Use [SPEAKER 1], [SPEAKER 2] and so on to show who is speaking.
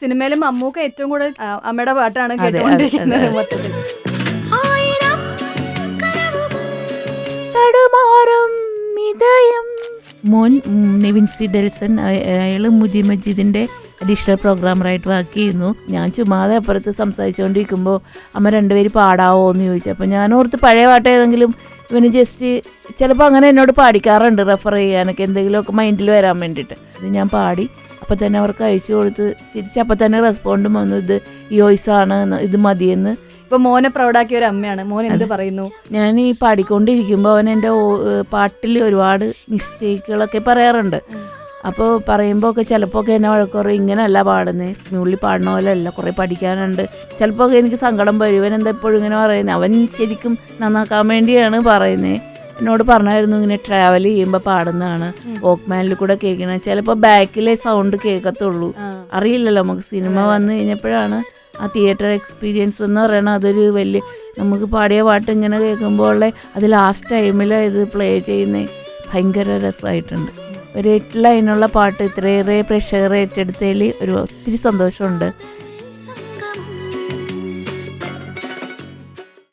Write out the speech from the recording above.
[SPEAKER 1] സിനിമയിലും മമ്മൂക്ക ഏറ്റവും കൂടുതൽ അമ്മയുടെ പാട്ടാണ് കേട്ടുകൊണ്ടിരിക്കുന്നത് മൊത്തത്തിൽ.
[SPEAKER 2] മോൻ നിവിൻ സി ഡെൽസൺ, അയാൾ മുജി മജീദിൻ്റെ അഡീഷണൽ പ്രോഗ്രാമറായിട്ട് വർക്ക് ചെയ്യുന്നു. ഞാൻ ചുമ്മാതെ അപ്പുറത്ത് സംസാരിച്ചുകൊണ്ടിരിക്കുമ്പോൾ അമ്മ രണ്ടുപേര് പാടാവോ എന്ന് ചോദിച്ചു. അപ്പോൾ ഞാൻ ഓർത്ത് പഴയ പാട്ട് ഏതെങ്കിലും ഇവന് ജസ്റ്റ് ചിലപ്പോൾ അങ്ങനെ എന്നോട് പാടിക്കാറുണ്ട്, റെഫർ ചെയ്യാനൊക്കെ എന്തെങ്കിലുമൊക്കെ മൈൻഡിൽ വരാൻ വേണ്ടിയിട്ട്. ഇത് ഞാൻ പാടി അപ്പോൾ തന്നെ അവർക്ക് അയച്ചു കൊടുത്ത് തിരിച്ചപ്പോൾ തന്നെ റെസ്പോണ്ടും വന്നു, ഇത് ഈ വോയിസാണ്, ഇത് മതിയെന്ന്.
[SPEAKER 1] ഇപ്പൊ മോനെ പ്രൗഡാക്കിയ ഒരു അമ്മയാണ്. മോൻ എന്ത് പറയുന്നു?
[SPEAKER 2] ഞാൻ ഈ പാടിക്കൊണ്ടിരിക്കുമ്പോൾ അവൻ എൻ്റെ പാട്ടിൽ ഒരുപാട് മിസ്റ്റേക്കുകളൊക്കെ പറയാറുണ്ട്. അപ്പോൾ പറയുമ്പോൾ ഒക്കെ ചിലപ്പോൾ ഒക്കെ എന്നെ വഴക്കുറേ, ഇങ്ങനെയല്ല പാടുന്നത്, സ്മൂളിൽ പാടുന്ന പോലെ അല്ല, കുറേ പഠിക്കാനുണ്ട്. ചിലപ്പോൾ ഒക്കെ എനിക്ക് സങ്കടം വരും, ഇവൻ എന്താ എപ്പോഴും ഇങ്ങനെ പറയുന്നത്, അവൻ ശരിക്കും നന്നാക്കാൻ വേണ്ടിയാണ് പറയുന്നത്. എന്നോട് പറഞ്ഞായിരുന്നു ഇങ്ങനെ ട്രാവൽ ചെയ്യുമ്പോൾ പാടുന്നതാണ്, വോക്ക്മാനിൽ കൂടെ കേൾക്കണത്, ചിലപ്പോൾ ബാക്കിലെ സൗണ്ട് കേൾക്കത്തുള്ളൂ, അറിയില്ലല്ലോ നമുക്ക്. സിനിമ വന്നു കഴിഞ്ഞപ്പോഴാണ് ആ തിയേറ്റർ എക്സ്പീരിയൻസ് എന്ന് പറയുന്നത്, അതൊരു വലിയ, നമുക്ക് പാടിയ പാട്ട് ഇങ്ങനെ കേൾക്കുമ്പോൾ അത് ലാസ്റ്റ് ടൈമിൽ ഇത് പ്ലേ ചെയ്യുന്നത് ഭയങ്കര രസമായിട്ടുണ്ട്. ഒരു 8 ലൈനുള്ള പാട്ട് ഇത്രയേറെ പ്രേക്ഷകർ ഏറ്റെടുത്തതിൽ ഒത്തിരി സന്തോഷമുണ്ട്.